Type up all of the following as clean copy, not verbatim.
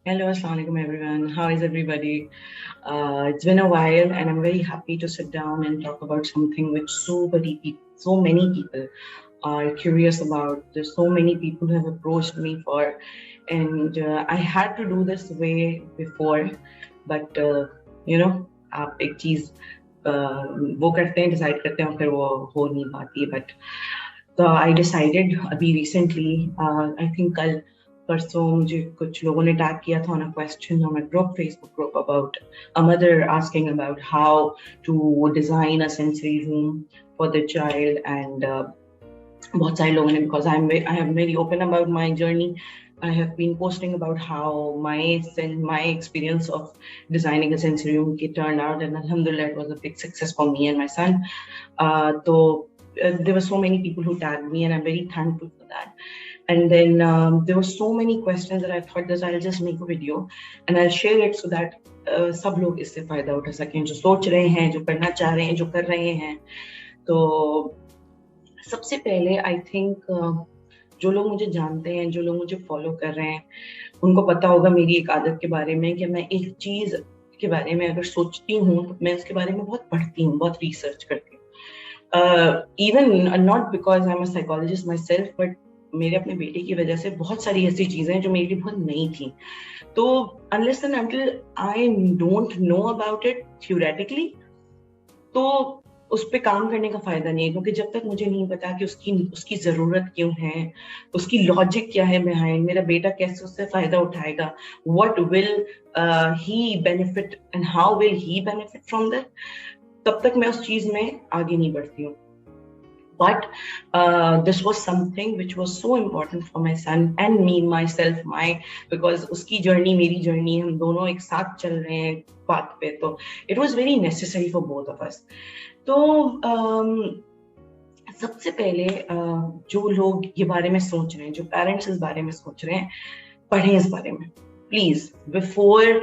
Hello, Assalamualaikum everyone. How is everybody? It's been a while, and I'm very happy to sit down and talk about something which so many people are curious about. There's so many people who have approached me for, and I had to do this way before, but आप एक चीज वो करते हैं, decide करते हैं और फिर वो हो नहीं पाती है. बट तो आई डिसाइडेड अभी रिसेंटली, आई थिंक कल परसों मुझे कुछ लोगों ने टैग किया था on a question on a group, Facebook group, about a mother asking about how to design a sensory room for the child. And बहुत सारे लोगों ने, because I am very open about my journey, I have been posting about how my experience of designing a sensory room turned out, and alhamdulillah it was a big success for me and my son. There were so many people who tagged me, and I'm very thankful for that. And then there were so many questions that I thought that I'll just make a video and I'll share it so that सब लोग इससे फायदा उठा सकें, जो सोच रहे हैं, जो करना चाह रहे हैं, जो कर रहे हैं. तो सबसे पहले आई थिंक जो लोग मुझे जानते हैं, जो लोग मुझे फॉलो कर रहे हैं, उनको पता होगा मेरी एक आदत के बारे में कि मैं एक चीज के बारे में अगर सोचती हूँ तो मैं उसके बारे में बहुत पढ़ती हूँ, बहुत रिसर्च करती हूँ. Even not because I am a psychologist my self, but मेरे अपने बेटे की वजह से बहुत सारी ऐसी चीजें हैं जो मेरे लिए बहुत नई थी. तो unless and until I don't know about it theoretically, तो उस पर काम करने का फायदा नहीं है, क्योंकि जब तक मुझे नहीं पता कि उसकी जरूरत क्यों है, उसकी लॉजिक क्या है बिहाइंड, मेरा बेटा कैसे उससे फायदा उठाएगा, what will he benefit and how will he benefit from that, तब तक मैं उस चीज में आगे नहीं बढ़ती हूँ. But this was something which was so important for my son and me myself, because उसकी जर्नी मेरी जर्नी, हम दोनों एक साथ चल रहे हैं बात पे, तो it was very necessary for both of us. तो सबसे पहले जो लोग ये बारे में सोच रहे हैं, जो पेरेंट्स इस बारे में सोच रहे हैं, पढ़ें इस बारे में please. Before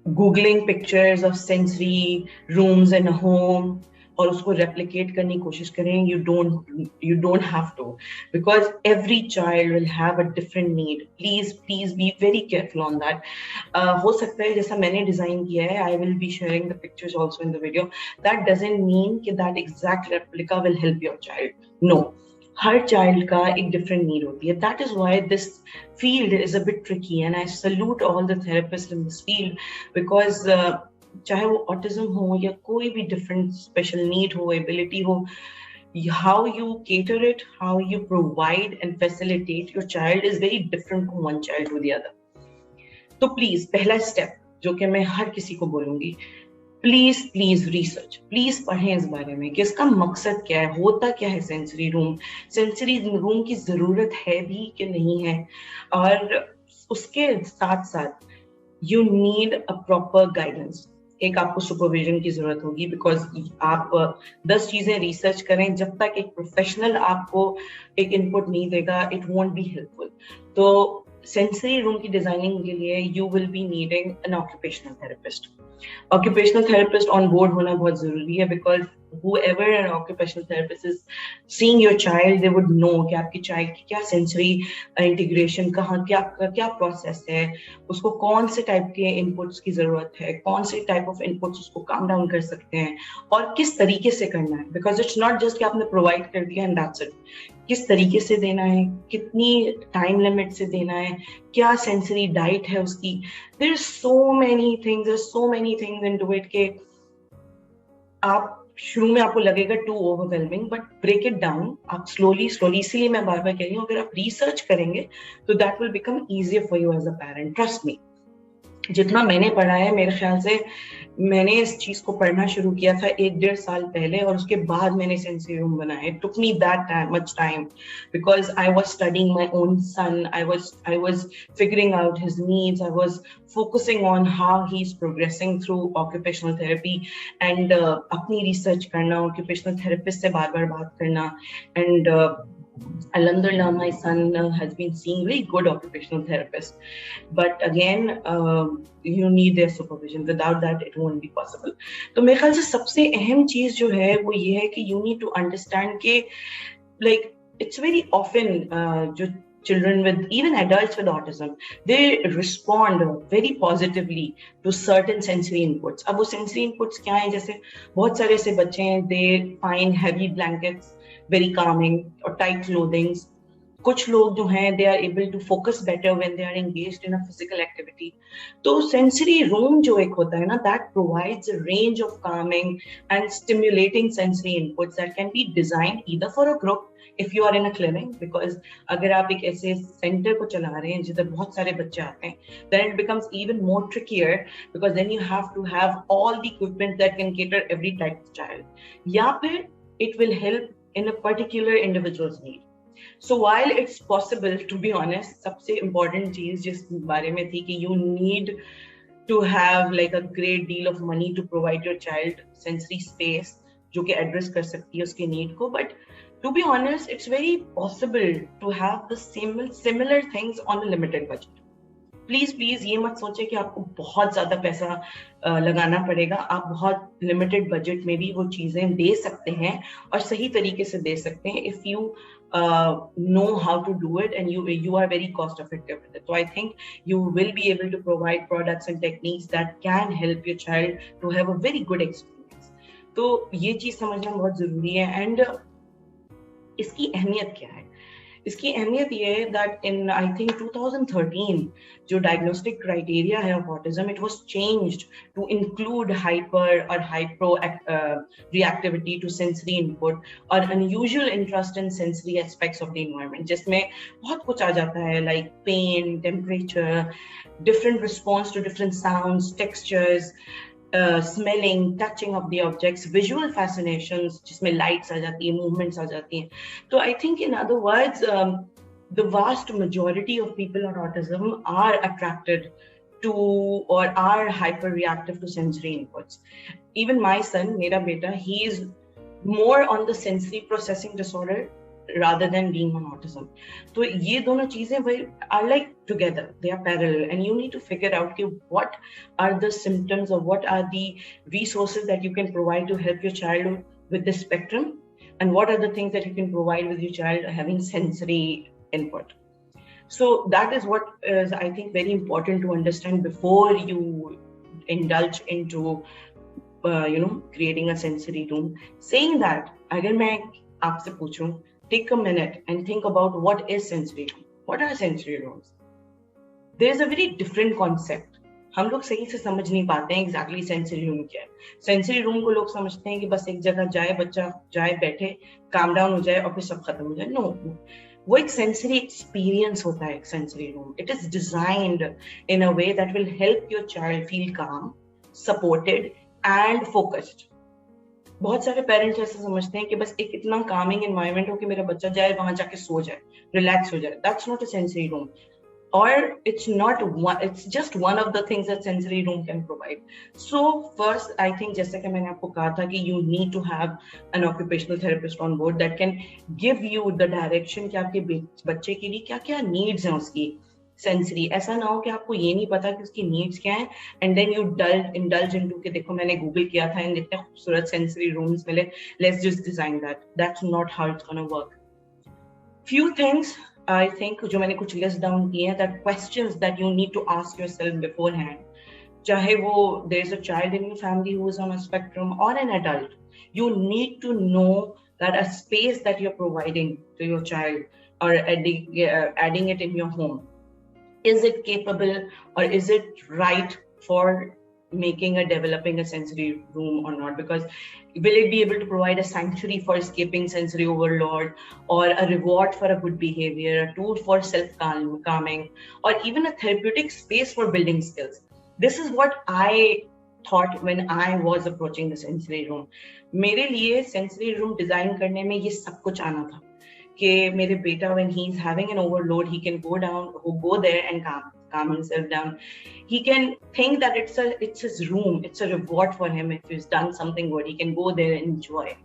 googling pictures of sensory rooms in a home और उसको रेप्लिकेट करने की कोशिश करें, you don't have to, because every child will have a different need. Please be very careful on that. हो सकता है जैसा मैंने डिजाइन किया है, I will be sharing the pictures also in the video, that doesn't mean कि that exact replica will help your child. No, हर child का एक डिफरेंट नीड होती है. That is why this field is a bit tricky, and I salute all the therapist in this field, because चाहे वो autism हो या कोई भी डिफरेंट स्पेशल नीड हो, एबिलिटी हो, how you cater it, how you provide and facilitate your child is very different from one child to the other. तो please पहला स्टेप जो कि मैं हर किसी को बोलूंगी, प्लीज रिसर्च, प्लीज पढ़ें इस बारे में कि इसका मकसद क्या है, होता क्या है सेंसरी रूम की जरूरत है भी कि नहीं है. और उसके साथ साथ you need a proper guidance. एक आपको सुपरविजन की जरूरत होगी, बिकॉज आप 10 चीजें रिसर्च करें, जब तक एक प्रोफेशनल आपको एक इनपुट नहीं देगा, इट वोंट बी हेल्पफुल. तो सेंसरी रूम की डिजाइनिंग के लिए you will be needing an occupational therapist. Occupational therapist on board होना बहुत जरूरी है, because whoever an occupational therapist is seeing your child, they would know कि आपकी चाइल्ड की क्या सेंसरी इंटीग्रेशन, कहाँ क्या प्रोसेस है, उसको कौन से टाइप के इनपुट्स की जरूरत है, कौन से टाइप ऑफ इनपुट्स उसको काम डाउन कर सकते हैं और किस तरीके से करना है. बिकॉज इट्स नॉट जस्ट कि आपने प्रोवाइड कर दिया एंड दैट्स इट. किस तरीके से देना है, कितनी टाइम लिमिट से देना है, क्या सेंसरी डाइट है उसकी. There are so many things into it के आप शुरू में आपको लगेगा too overwhelming, but break it down. आप स्लोली, इसीलिए मैं बार बार कह रही हूँ, अगर आप रिसर्च करेंगे तो that will become easier for you as a parent. Trust me, जितना मैंने पढ़ा है, मेरे ख्याल से मैंने इस चीज को पढ़ना शुरू किया था 1-1.5 साल पहले, और उसके बाद मैंने सेंसरी रूम बनाया. It took me that much time because I was studying my own son, I was figuring out his needs, I was focusing on how he is progressing through occupational therapy, and अपनी research करना, occupational therapist से बार बार बात करना. And alhamdulillah, my son has been seeing very good occupational therapists, but again you need their supervision. Without that it won't be possible. तो मेरे ख्याल से सबसे अहम चीज जो है वो ये है कि you need to understand कि like it's very often जो children with, even adults with autism, they respond very positively to certain sensory inputs. अब वो sensory inputs क्या हैं? जैसे बहुत सारे ऐसे बच्चे हैं, they find heavy blankets very calming or tight clothing. कुछ लोग जो हैं they are able to focus better when they are engaged in a physical activity. तो sensory room जो एक होता है ना, that provides a range of calming and stimulating sensory inputs that can be designed either for a group if you are in a clinic, because अगर आप एक ऐसे center को चला रहे हैं जिधर बहुत सारे बच्चे आते हैं, then it becomes even more trickier because then you have to have all the equipment that can cater every type of child. या फिर it will help in a particular individual's need. So while it's possible, to be honest, सबसे important चीज जिस बारे में थी कि you need to have like a great deal of money to provide your child sensory space जो कि address कर सकती है उसके need को, but to be honest, it's very possible to have the similar things on a limited budget. Please ये मत सोचे कि आपको बहुत ज्यादा पैसा लगाना पड़ेगा. आप बहुत लिमिटेड बजट में भी वो चीजें दे सकते हैं और सही तरीके से दे सकते हैं if you know how to do it and you are very cost effective with it. So I think you will be able to provide products and techniques that can help your child to have a very good experience. तो ये चीज समझना बहुत जरूरी है. And इसकी अहमियत क्या है? इसकी अहमियत ये है that in I think 2013 जो diagnostic criteria है of autism, it was changed to include hyper or hypo reactivity to sensory input or unusual interest in sensory aspects of the environment, जिसमें बहुत कुछ आ जाता है like pain, temperature, different response to different sounds, textures, smelling, touching of the objects, visual fascinations जिसमें lights आ जाती है, movements आ जाती हैं. तो I think in other words, the vast majority of people on autism are attracted to or are hyper reactive to sensory inputs. Even my son, मेरा बेटा, he is more on the sensory processing disorder rather than being on autism. तो ये दोनों चीजें are like together, they are parallel, and you need to figure out कि what are the symptoms or what are the resources that you can provide to help your child with this spectrum, and what are the things that you can provide with your child having sensory input. So that is what is, I think, very important to understand before you indulge into creating a sensory room. Saying that, अगर मैं आपसे पूछूं, take a minute and think about what is sensory room. What are sensory rooms? There is a very different concept. हम लोग सही से समझ नहीं पाते हैं exactly sensory room क्या है. Sensory room को लोग समझते हैं कि बस एक जगह जाए, बच्चा जाए, बैठे, calm down हो जाए और फिर सब खत्म हो जाए. No, वो एक sensory experience होता है, एक sensory room. It is designed in a way that will help your child feel calm, supported and focused. बहुत सारे पेरेंट्स ऐसे समझते हैं कि बस एक इतना कामिंग एनवायरनमेंट हो कि मेरा बच्चा जाए वहां जाके सो जाए, रिलैक्स हो जाए. That's not a sensory room, और it's just one of the things that sensory room can provide. So first, I think जैसे कि मैंने आपको कहा था कि you need to have an occupational therapist on board that can give you the direction कि आपके बच्चे के लिए क्या क्या needs हैं उसकी सेंसरी. ऐसा ना हो कि आपको ये नहीं पता कि उसकी नीड्स क्या हैं and then you indulge into कि देखो मैंने गूगल किया था एंड इतने खूबसूरत सेंसरी रूम्स मिले, let's just design that. That's not how it's gonna work. Few things I think जो मैंने कुछ लिस्ट डाउन किए हैं, that questions that you need to ask yourself beforehand, चाहे वो there is a child in your family who is on a spectrum और an adult, you need to know that a space that you're providing to your child or adding it in your home, is it capable or is it right for making developing a sensory room or not? Because will it be able to provide a sanctuary for escaping sensory overload, or a reward for a good behavior, a tool for self-calming, or even a therapeutic space for building skills? This is what I thought when I was approaching the sensory room. मेरे लिए sensory room design करने में ये सब कुछ आना था कि मेरे बेटा when he is having an overload, he can go there and calm himself down. He can think that it's his room, it's a reward for him if he's done something good. He can go there and enjoy.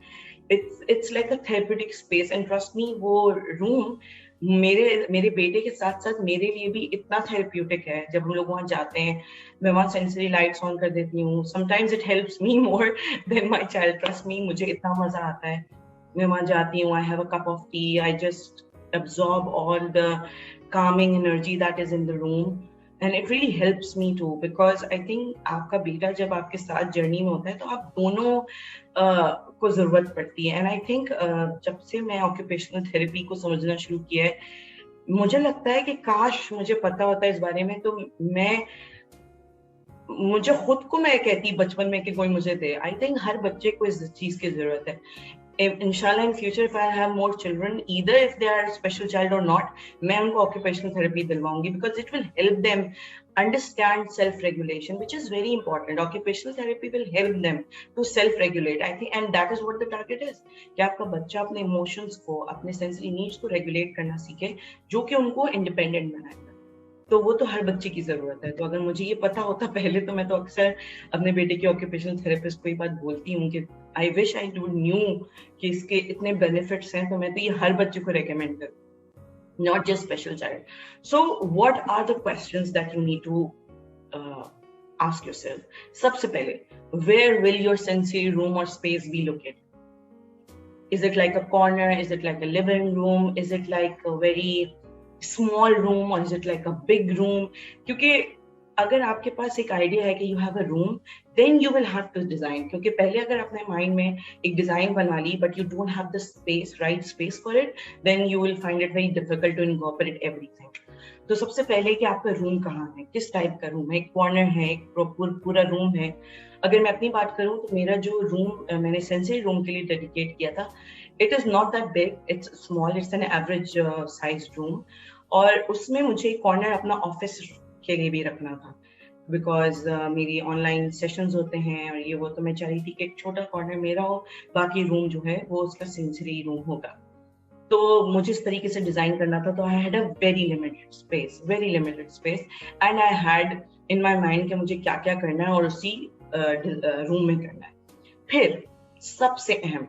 It's like a therapeutic space, and trust me, वो room मेरे बेटे के साथ साथ मेरे लिए भी इतना थेरेप्यूटिक है. जब हम लोग वहाँ जाते हैं, मैं वहाँ सेंसरी लाइट्स ऑन कर देती हूँ. Sometimes it helps me more than my child, trust me. मुझे इतना मजा आता है. मैं वहाँ जाती हूँ, I have a cup of T, I just absorb all the calming energy that is in the room, and it really helps me too, because I think आपका बेटा जब आपके साथ जर्नी में होता है तो आप दोनों को जरूरत पड़ती है. एंड आई थिंक जब से मैं ऑक्यूपेशनल थेरेपी को समझना शुरू किया है, मुझे लगता है कि काश मुझे पता होता इस बारे में, तो मुझे खुद को मैं कहती बचपन में कि कोई मुझे दे. आई थिंक हर बच्चे को इस चीज की जरूरत है. Inshallah in future if I have more children, either if they are a special child or not, मैं उनको occupational therapy दिलवाऊंगी, because it will help them understand self-regulation, which is very important. Occupational therapy will help them to self-regulate, I think, and that is what the target is. कि आपका बच्चा अपने emotions को, अपने sensory needs को regulate करना सीखे, जो कि उनको independent बनाएगा. तो वो तो हर बच्चे की जरूरत है. तो अगर मुझे ये पता होता पहले, तो मैं तो अक्सर अपने बेटे के ऑक्यूपेशनल थेरेपिस्ट को ये बात बोलती हूँ कि I wish I do new कि इसके इतने बेनिफिट्स हैं, तो मैं तो ये हर बच्चे को रेकमेंड करूँ, not just special child. So what are the questions that you need to ask yourself? सबसे पहले, where will your sensory room or space be located? Is it like a corner? Is it like a living room? Is it like a very small room or is it like a big room? क्योंकि अगर आपके पास एक idea है कि you have a room, then you will have to design. क्योंकि पहले अगर अपने माइंड में एक डिजाइन बना ली, but you don't have the space, right space for it, then you will find it very difficult to incorporate everything. तो सबसे पहले कि आपका रूम कहाँ है, किस टाइप का रूम है, एक कॉर्नर है, एक पूरा रूम है. अगर मैं अपनी बात करूँ तो मेरा जो रूम मैंने सेंसरी रूम के लिए डेडिकेट किया था, it is not that big, it's small, it's an average sized room. और उसमें मुझे कॉर्नर अपना ऑफिस के लिए भी रखना था, बिकॉज मेरी ऑनलाइन सेशंस होते हैं और ये वो, तो मैं चाह रही थी कि एक छोटा कॉर्नर मेरा हो, बाकी रूम जो है वो उसका सेंसरी रूम होगा. तो मुझे इस तरीके से डिजाइन करना था. तो I had a very limited space and I had in my mind कि मुझे क्या क्या करना है और उसी रूम में करना है. फिर सबसे अहम,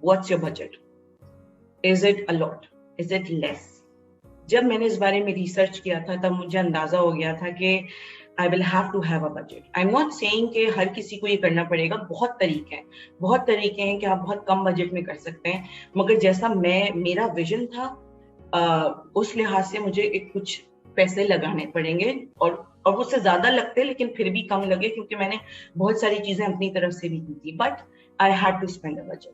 what's your budget? Is it a lot? Is it less? जब मैंने इस बारे में रिसर्च किया था तब मुझे अंदाजा हो गया था कि I will have to have a budget. I am not saying कि हर किसी को ये करना पड़ेगा, बहुत तरीके हैं कि आप बहुत कम बजट में कर सकते हैं, मगर जैसा मेरा विजन था उस लिहाज से मुझे एक कुछ पैसे लगाने पड़ेंगे, और उससे ज्यादा लगते लेकिन फिर भी कम लगे, क्योंकि मैंने बहुत सारी चीजें अपनी तरफ से भी की थी, but I had to spend a budget.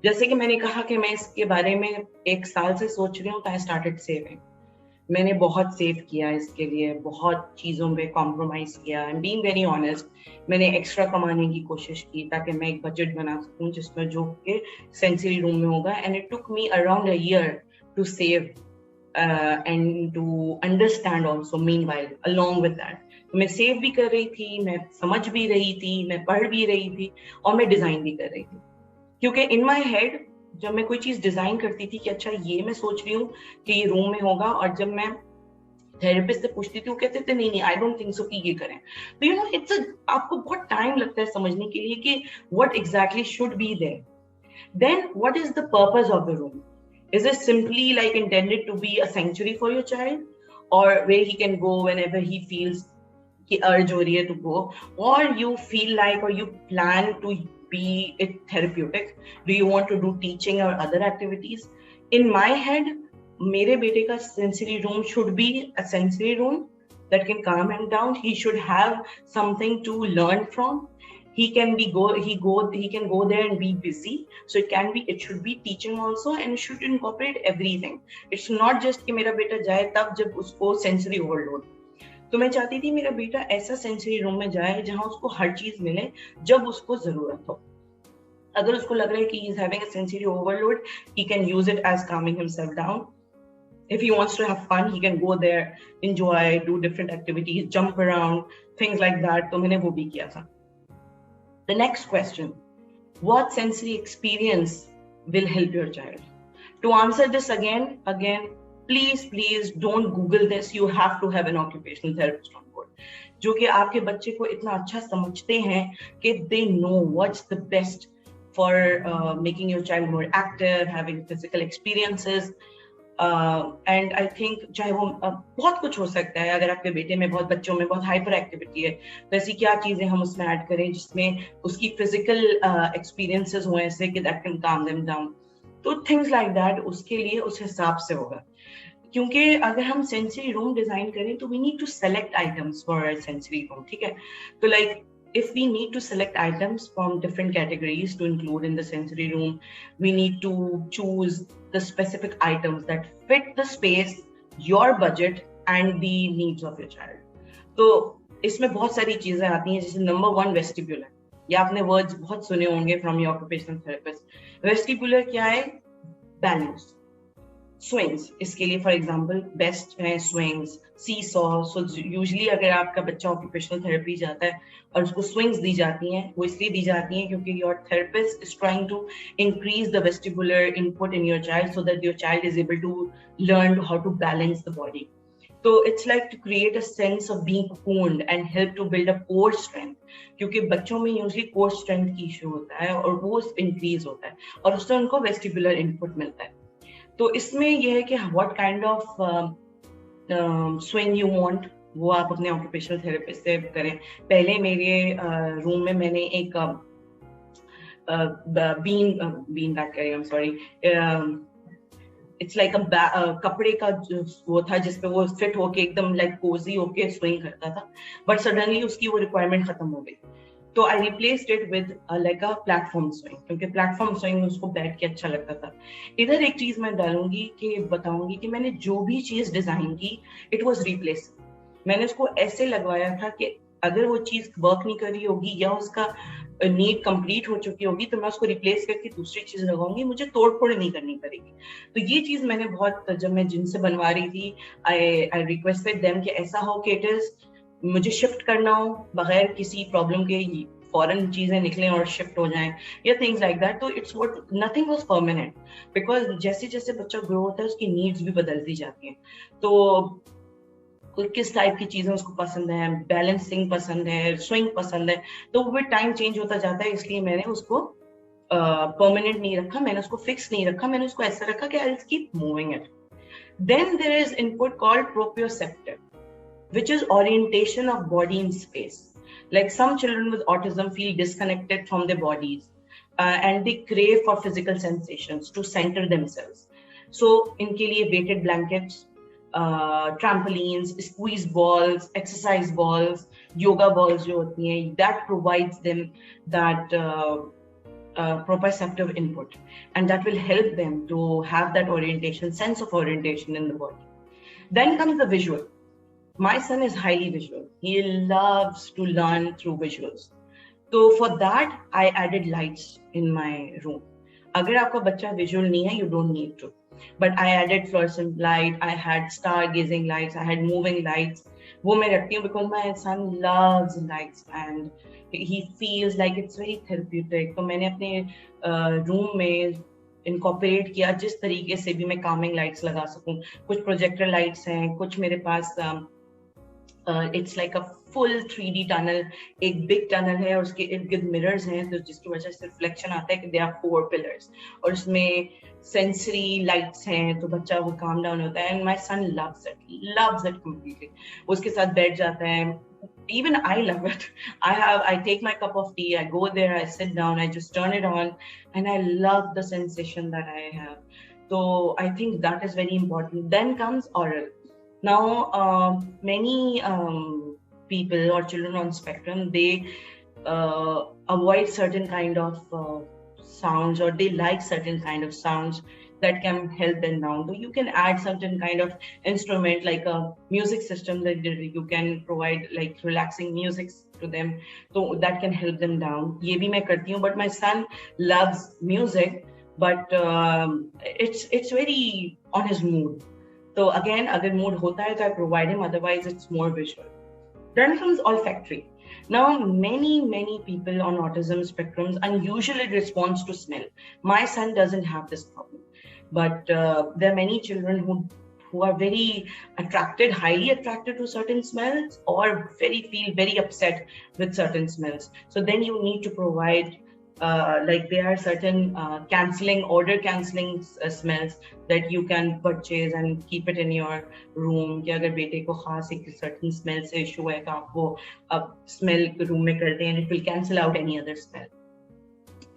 जैसे कि मैंने कहा कि मैं इसके बारे में 1 साल से सोच रही हूँ, तो आई स्टार्टेड सेविंग. मैंने बहुत सेव किया इसके लिए, बहुत चीज़ों पे कॉम्प्रोमाइज किया. I am being very honest. मैंने एक्स्ट्रा कमाने की कोशिश की ताकि मैं एक बजट बना सकूं जिसमें जो कि सेंसरी रूम में होगा. And it took me around a year to save and to understand also meanwhile along with that. तो मैं सेव भी कर रही थी, मैं समझ भी रही थी, मैं पढ़ भी रही थी, और मैं डिजाइन भी कर रही थी. क्योंकि इन माई हेड जब मैं कोई चीज डिजाइन करती थी कि अच्छा ये मैं सोच रही हूँ कि ये रूम में होगा, और जब मैं थेरेपिस्ट से पूछती थी वो कहते थे नहीं आई डोंट थिंक सो कि ये करें. तो यू नो आपको बहुत टाइम लगता है समझने के लिए कि what exactly should be there. Then what is the purpose of the room? Is it simply like intended to be a sanctuary for your child, और where he can go whenever he feels कि urge हो रही है to go, और you feel like और you plan to be it therapeutic? Do you want to do teaching or other activities? In my head, मेरे बेटे का sensory room should be a sensory room that can calm him down. He should have something to learn from. He can go there and be busy. So it should be teaching also, and it should incorporate everything. It's not just कि मेरा बेटा जाए तब जब उसको sensory overload. तो मैं चाहती थी मेरा बेटा ऐसा सेंसरी रूम में जाए जहां उसको हर चीज मिले जब उसको जरूरत हो. अगर उसको लग रहा है कि he is having a sensory overload, he can use it as calming himself down. If he wants to have fun, he can go there, enjoy, do different activities, jump around, things like that. तो मैंने वो भी किया था. The next question, what sensory experience will help your child? To answer this again, please don't Google this. You have to have an occupational therapist on board, जो कि आपके बच्चे को इतना अच्छा समझते हैं कि they know what's the best for making your child more active, having physical experiences. And I think चाहे वो बहुत कुछ हो सकता है. अगर आपके बेटे में बच्चों में बहुत हाइपर एक्टिविटी है, तो ऐसी क्या चीजें हम उसमें ऐड करें जिसमें उसकी फिजिकल एक्सपीरियंसेस हो ऐसे कि that can calm them down. तो थिंग्स लाइक दैट उसके लिए उस हिसाब से होगा, क्योंकि अगर हम सेंसरी रूम डिजाइन करें तो we need to select items for sensory room, ठीक है। तो like if we need to select items from different categories to include in the sensory room, we need to choose the specific items that fit the space, your budget and the needs of your child. तो इसमें बहुत सारी चीजें आती हैं, जैसे number 1 vestibular, या आपने वर्ड्स बहुत सुने होंगे from your occupational therapist. Vestibular क्या है? बैलेंस। स्विंग्स, इसके लिए फॉर एग्जांपल बेस्ट है स्विंग्स, सी सॉ। सो यूजुअली अगर आपका बच्चा ऑक्यूपेशनल थेरेपी जाता है और उसको स्विंग्स दी जाती हैं, वो इसलिए दी जाती हैं क्योंकि your therapist is trying to increase the vestibular input in your child so that your child is able to learn how to balance the body. तो it's like to create a sense of being cocooned and help to build a core strength, क्योंकि बच्चों में usually core strength की issue होता है और वो increase होता है और उससे उनको वेस्टिबुलर इनपुट मिलता है। तो इसमें यह है कि what kind of swing you want, वो आप अपने ऑक्यूपेशनल थेरेपिस्ट से करें। पहले मेरे रूम में मैंने एक बीन बैग करें, I am sorry, it's like कपड़े का जो वो था जिसपे वो फिट होके एकदम लाइक कोजी होके स्विंग करता था, बट सडनली उसकी वो रिक्वायरमेंट खत्म हो गई, तो I replaced it with like a platform swing, क्योंकि प्लेटफॉर्म स्विंग उसको बैठ के अच्छा लगता था। इधर एक चीज मैं डालूंगी कि बताऊंगी कि मैंने जो भी चीज डिजाइन की इट वाज रिप्लेस। मैंने उसको ऐसे लगवाया था कि अगर वो चीज वर्क नहीं कर रही होगी या उसका नीड कंप्लीट हो चुकी होगी तो मैं उसको रिप्लेस करके दूसरी चीज लगाऊंगी, मुझे तोड़ फोड़ नहीं करनी पड़ेगी। तो ये चीज मैंने बहुत, जब मैं जिनसे बनवा रही थी, आई रिक्वेस्टेड देम कि ऐसा हो कि इट इज मुझे शिफ्ट करना हो बगैर किसी प्रॉब्लम के, फॉरेन चीजें निकलें और शिफ्ट हो जाएं या थिंग्स लाइक दैट। तो it's what nothing was permanent, because जैसे जैसे बच्चा ग्रो होता है उसकी नीड्स भी बदलती जाती हैं। तो किस टाइप की चीजें उसको पसंद है, बैलेंसिंग पसंद है, स्विंग पसंद है, तो वो टाइम चेंज होता जाता है। इसलिए मैंने उसको परमानेंट नहीं रखा, मैंने उसको फिक्स नहीं रखा, मैंने उसको ऐसा रखा कि I will keep moving it. Then there is input called proprioceptive, which is orientation of body in space. Like some children with autism feel disconnected from their bodies and they crave for physical sensations to center themselves. So इनके लिए weighted blankets, trampolines, squeeze balls, exercise balls, yoga balls जो होती हैं, that provides them that proprioceptive input, and that will help them to have that orientation, sense of orientation in the body. Then comes the visual. My son is highly visual. He loves to learn through visuals. So for that, I added lights in my room. अगर आपका बच्चा visual नहीं है, you don't need to. But I added fluorescent light. I had stargazing lights. I had moving lights. वो मैं रखती हूँ because my son loves lights and he feels like it's very therapeutic. तो मैंने अपने room में इनकॉर्पोरेट किया जिस तरीके से भी मैं कामिंग लाइट्स लगा सकूं। कुछ प्रोजेक्टर लाइट्स हैं, कुछ मेरे पास it's like a full 3D tunnel, एक बिग टनल है और उसके इर्द गिर्द मिरर्स हैं, तो जिसकी वजह से रिफ्लेक्शन आता है कि दे आर 4 पिलर्स, और उसमें सेंसरी लाइट्स हैं, तो बच्चा वो काम डाउन होता है। And my son loves it completely. उसके साथ बैठ जाता है। Even I love it. I take my cup of tea, I go there, I sit down, I just turn it on, and I love the sensation that I have. So I think that is very important. Then comes aural. Now, many people or children on spectrum, they avoid certain kind of sounds, or they like certain kind of sounds that can help them down. So you can add certain kind of instrument like a music system that you can provide like relaxing music to them, so that can help them down. ये भी मैं करती हूँ, but my son loves music, but it's very on his mood. So again, अगर mood होता है तो I provide him, otherwise it's more visual. Then comes olfactory. Now, many people on autism spectrums unusually respond to smell. My son doesn't have this problem, but there are many children who are very highly attracted to certain smells, or feel very upset with certain smells. So then you need to provide like there are certain order cancelling smells that you can purchase and keep it in your room. कि अगर बेटे को खास एक certain smell से issue है तो आप वो smell room में कर दें and it will cancel out any other smell.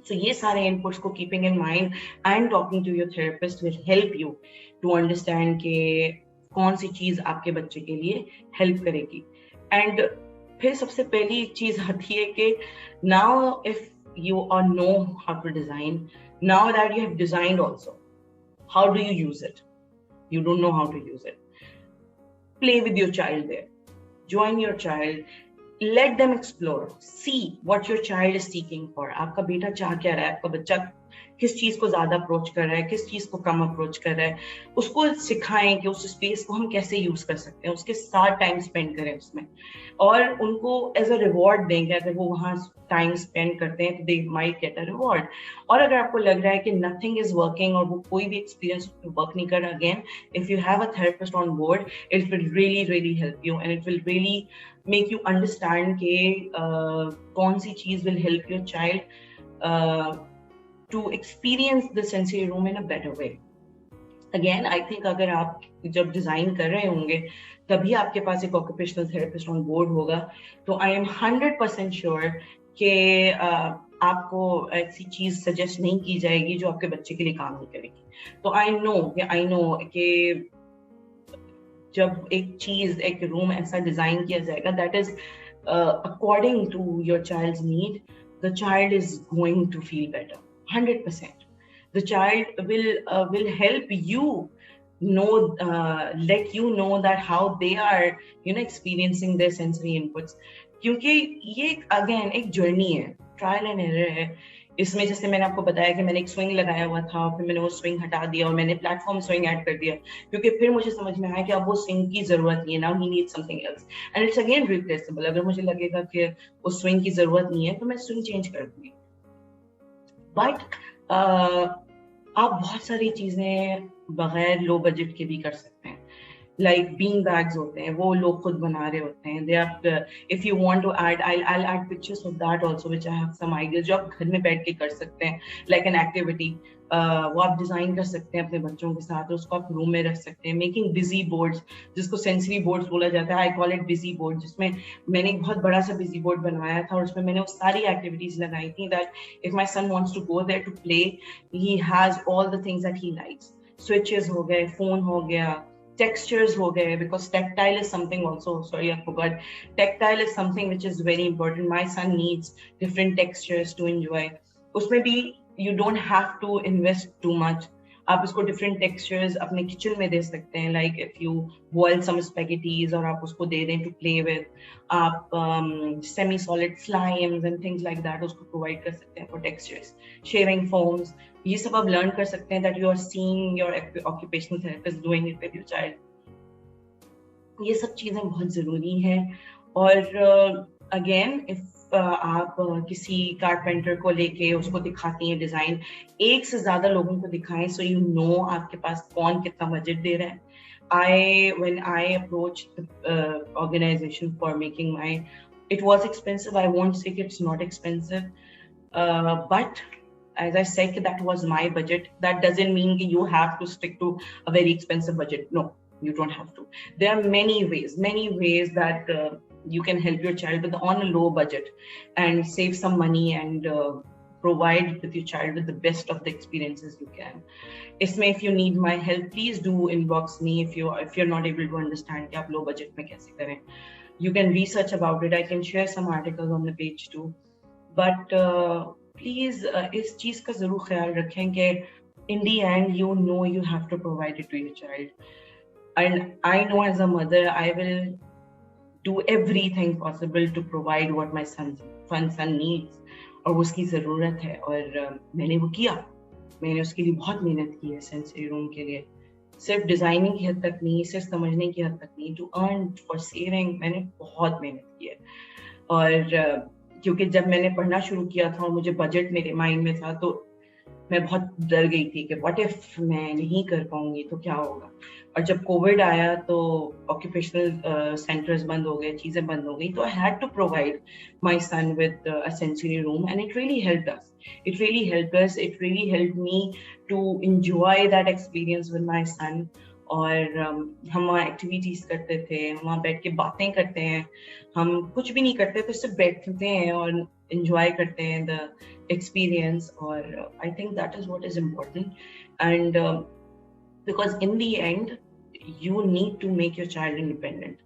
So ये सारे inputs को keeping in mind and talking to your therapist will help you to understand कि कौन सी चीज आपके बच्चे के लिए help करेगी. And फिर सबसे पहली चीज आती है कि now if you know how to design, now that you have designed also, how do you use it? You don't know how to use it. Play with your child there. Join your child. Let them explore. See what your child is seeking for. आपका बेटा चाह क्या रहा है, आपका बच्चा किस चीज को ज्यादा अप्रोच कर रहा है, किस चीज को कम अप्रोच कर रहा है. उसको सिखाएं कि उस स्पेस को हम कैसे यूज कर सकते हैं, उसके साथ टाइम स्पेंड करें उसमें, और उनको एज अ रिवॉर्ड देंगे. अगर वो वहां टाइम स्पेंड करते हैं तो they might get a reward. और अगर आपको लग रहा है कि नथिंग इज वर्किंग और वो कोई भी एक्सपीरियंस वर्क नहीं कर रहा, again if you have a therapist on board, it will really really help you and it will really make you understand के कौन सी चीज will help your child to experience the sensory room in a better way. Again, I think अगर आप जब design कर रहे होंगे तभी आपके पास एक occupational therapist on board होगा, तो I am 100% sure कि आपको ऐसी चीज सजेस्ट नहीं की जाएगी जो आपके बच्चे के लिए काम नहीं करेगी. तो I know कि जब एक चीज, एक रूम ऐसा डिजाइन किया जाएगा that is according to your child's need, the child is going to feel better 100%. The child will help you know, let you know that how they are experiencing their sensory inputs. क्योंकि ये again एक journey है, trial and error है. इसमें जैसे मैंने आपको बताया कि मैंने एक स्विंग लगाया हुआ था, फिर मैंने वो स्विंग हटा दिया और मैंने प्लेटफॉर्म स्विंग ऐड कर दिया, क्योंकि फिर मुझे समझ में आया कि अब वो स्विंग की जरूरत नहीं है. Now he needs something else and it's again replaceable. अगर मुझे लगेगा कि उस स्विंग की जरूरत नहीं है तो मैं स्विंग चेंज कर दूंगी. बट आप बहुत सारी चीजें बगैर लो बजट के भी कर सकते हैं. लाइक बीन बैग्स होते हैं, वो लोग खुद बना रहे होते हैं. They are, if you want to add, I'll add pictures of that also, which I have some ideas जो आप घर में बैठ के कर सकते हैं, लाइक एन एक्टिविटी. वो आप डिजाइन कर सकते हैं अपने बच्चों के साथ, उसको आप रूम में रख सकते हैं. मेकिंग बिजी बोर्ड्स, जिसको सेंसरी बोर्ड्स बोला जाता है, I call it busy board, जिसमें मैंने एक बहुत बड़ा सा बिजी बोर्ड बनवाया था और उसमें मैंने वो सारी एक्टिविटीज लगाई थी that if my son wants to go there to play, he has all the things that he likes. Switches हो गए, फोन हो गया, textures हो गए, because tactile is something also, sorry I forgot, tactile is something which is very important. My son needs different textures to enjoy. उसमें भी you don't have to invest too much. आप इसको different textures अपने kitchen में दे सकते हैं, like if you boil some spaghettis और आप उसको दे दें to play with. आप semi solid slimes and things like that उसको provide कर सकते हैं for textures. Shaving foams, ये सब आप learn कर सकते हैं that you are seeing your occupational therapist doing it with your child. ये सब चीजें बहुत जरूरी हैं. और again if आप किसी कारपेंटर को लेके उसको दिखाती हैं डिजाइन, एक से ज्यादा लोगों को दिखाएं so you know आपके पास कौन कितना बजट दे रहा है. When I approached the organization for making it was expensive. I won't say it's not expensive, but as I said, that was my budget. That doesn't mean you have to stick to a very expensive budget. No, you don't have to. There are many ways that you can help your child on a low budget and save some money and provide with your child with the best of the experiences you can. Isme, if you need my help, please do inbox me if you're not able to understand कि आप low budget में कैसे करें. You can research about it. I can share some articles on the page too. But please इस चीज का जरूर ख्याल रखें कि in the end you know you have to provide it to your child. And I know as a mother I will do everything possible to provide what my son needs और उसकी ज़रूरत है. और मैंने वो किया, मैंने उसके लिए बहुत मेहनत की है सेंसरी रूम के लिए. सिर्फ डिजाइनिंग की हद तक नहीं, सिर्फ समझने की हद तक नहीं, टू अर्न फॉर सेविंग मैंने बहुत मेहनत की है. और क्योंकि जब मैंने पढ़ना शुरू किया था और मुझे बजट मेरे माइंड में था तो मैं बहुत डर गई थी कि व्हाट इफ मैं नहीं कर पाऊंगी तो क्या होगा. और जब कोविड आया तो ऑक्यूपेशनल सेंटर्स बंद हो गए, चीजें बंद हो गई, तो I had to provide my son with a sensory room and it really helped us. It really helped me to enjoy that experience with my son. और हम वहाँ एक्टिविटीज करते थे, हम वहाँ बैठ के बातें करते हैं, हम कुछ भी नहीं करते तो सिर्फ बैठते हैं और enjoy करते हैं the experience. और I think that is what is important. And because in the end you need to make your child independent.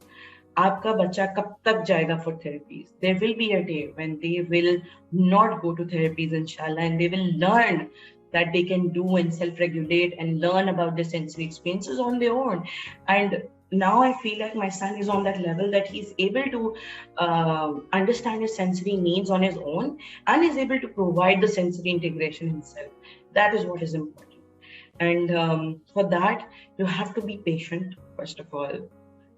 आपका बच्चा कब तक जाएगा for therapies? There will be a day when they will not go to therapies, inshallah, and they will learn that they can do and self-regulate and learn about their sensory experiences on their own. And now I feel like my son is on that level that he's able to understand his sensory needs on his own and is able to provide the sensory integration himself. That is what is important. And for that, you have to be patient, first of all.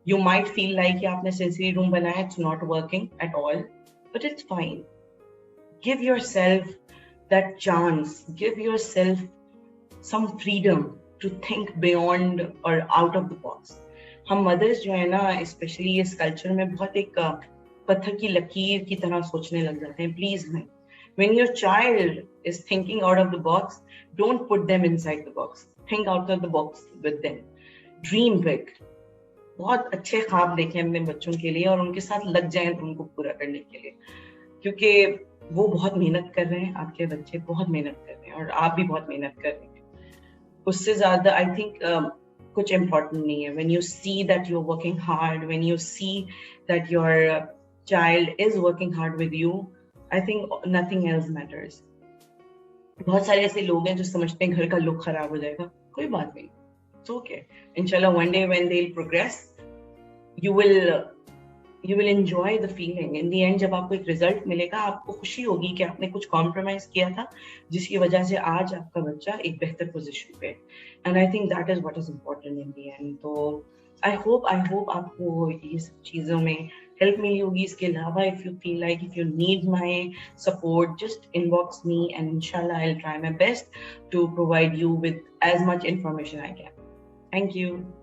You might feel like your sensory room banaya, it's not working at all, but it's fine. Give yourself that chance. Give yourself some freedom to think beyond or out of the box. हम mothers जो है ना, especially इस culture में बहुत एक पत्थर की लकीर की तरह सोचने लग जाते हैं. Please नहीं. When your child is thinking out of the box, don't put them inside the box. Think out of the box with them. Dream big. बहुत अच्छे ख्वाब देखें अपने बच्चों के लिए और उनके साथ लग जाएं उनको पूरा करने के लिए, क्योंकि वो बहुत मेहनत कर रहे हैं, आपके बच्चे बहुत मेहनत कर रहे हैं और आप भी बहुत मेहनत कर रहे हैं. उससे ज़्यादा आई थिंक कुछ इम्पोर्टेंट नहीं है. When you see that you're working hard, when you see that your child is working hard with you, I think nothing else matters. बहुत सारे ऐसे लोग हैं जो समझते हैं घर का लुक खराब हो जाएगा. कोई बात नहीं. It's okay. Inshallah, one day when they'll progress, you will enjoy the feeling. In the end, जब आपको एक result मिलेगा, आपको खुशी होगी कि आपने कुछ compromise किया था, जिसकी वजह से आज आपका बच्चा एक बेहतर position पे. And I think that is what is important in the end. तो I hope आपको ये सब चीजों में help मिली होगी. इसके अलावा, if you need my support, just inbox me and inshallah I'll try my best to provide you with as much information I can. Thank you.